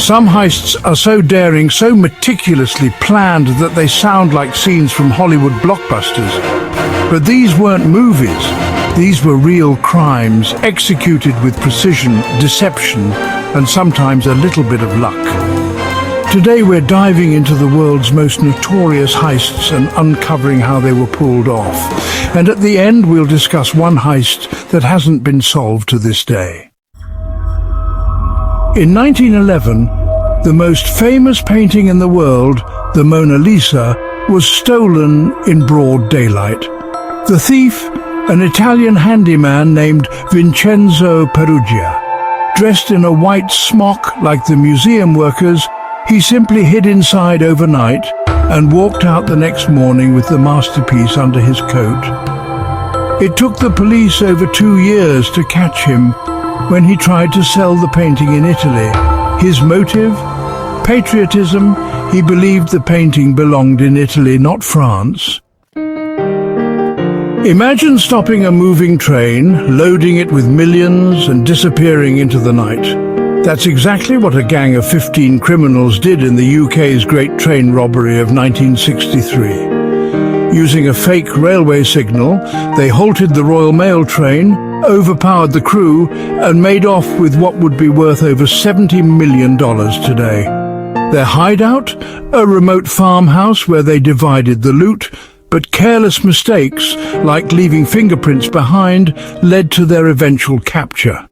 Some heists are so daring, so meticulously planned that they sound like scenes from Hollywood blockbusters. But these weren't movies. These were real crimes, executed with precision, deception, and sometimes a little bit of luck. Today we're diving into the world's most notorious heists and uncovering how they were pulled off. And at the end we'll discuss one heist that hasn't been solved to this day. In 1911, the most famous painting in the world, the Mona Lisa, was stolen in broad daylight. The thief, an Italian handyman named Vincenzo Perugia. Dressed in a white smock like the museum workers, he simply hid inside overnight and walked out the next morning with the masterpiece under his coat. It took the police over 2 years to catch him when he tried to sell the painting in Italy. His motive? Patriotism. He believed the painting belonged in Italy, not France. Imagine stopping a moving train, loading it with millions and disappearing into the night. That's exactly what a gang of 15 criminals did in the UK's Great Train Robbery of 1963. Using a fake railway signal, they halted the Royal Mail train, overpowered the crew, and made off with what would be worth over $70 million today. Their hideout? A remote farmhouse where they divided the loot, but careless mistakes, like leaving fingerprints behind, led to their eventual capture.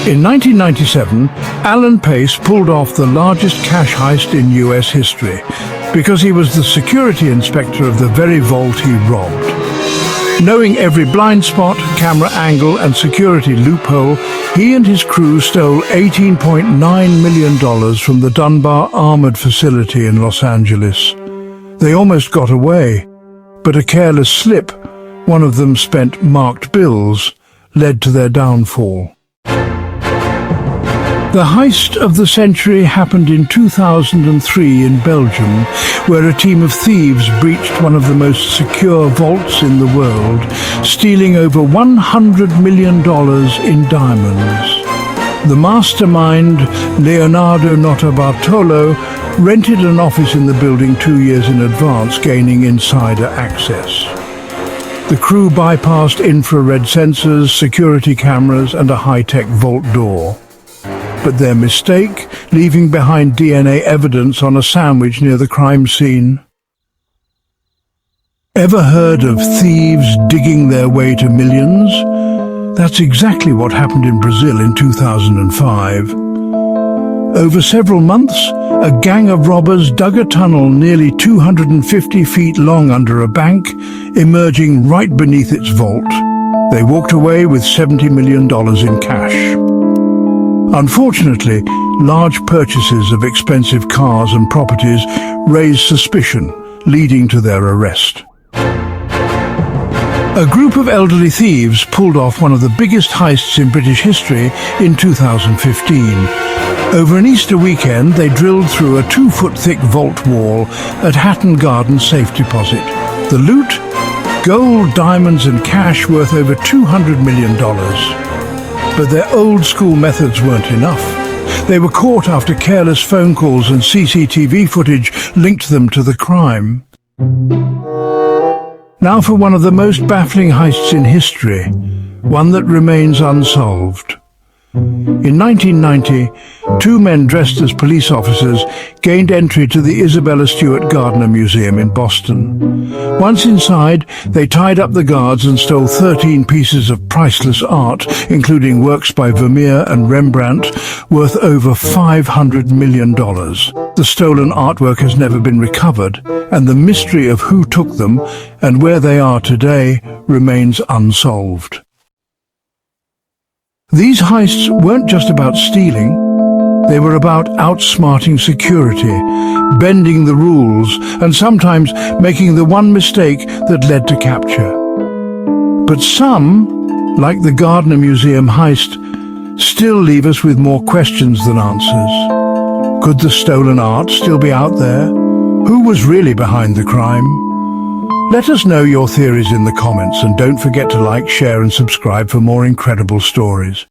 In 1997, Alan Pace pulled off the largest cash heist in US history because he was the security inspector of the very vault he robbed. Knowing every blind spot, camera angle and security loophole, he and his crew stole $18.9 million from the Dunbar Armored Facility in Los Angeles. They almost got away, but a careless slip, one of them spent marked bills, led to their downfall. The heist of the century happened in 2003 in Belgium, where a team of thieves breached one of the most secure vaults in the world, stealing over $100 million in diamonds. The mastermind, Leonardo Notarbartolo, rented an office in the building 2 years in advance, gaining insider access. The crew bypassed infrared sensors, security cameras, and a high-tech vault door. But their mistake, leaving behind DNA evidence on a sandwich near the crime scene. Ever heard of thieves digging their way to millions? That's exactly what happened in Brazil in 2005. Over several months, a gang of robbers dug a tunnel nearly 250 feet long under a bank, emerging right beneath its vault. They walked away with $70 million in cash. Unfortunately, large purchases of expensive cars and properties raised suspicion, leading to their arrest. A group of elderly thieves pulled off one of the biggest heists in British history in 2015. Over an Easter weekend, they drilled through a 2-foot-thick vault wall at Hatton Garden Safe Deposit. The loot? Gold, diamonds and cash worth over $200 million. But their old-school methods weren't enough. They were caught after careless phone calls and CCTV footage linked them to the crime. Now for one of the most baffling heists in history, one that remains unsolved. In 1990, 2 men dressed as police officers gained entry to the Isabella Stewart Gardner Museum in Boston. Once inside, they tied up the guards and stole 13 pieces of priceless art, including works by Vermeer and Rembrandt, worth over $500 million. The stolen artwork has never been recovered, and the mystery of who took them and where they are today remains unsolved. These heists weren't just about stealing. They were about outsmarting security, bending the rules, and sometimes making the one mistake that led to capture. But some, like the Gardner Museum heist, still leave us with more questions than answers. Could the stolen art still be out there? Who was really behind the crime? Let us know your theories in the comments, and don't forget to like, share and subscribe for more incredible stories.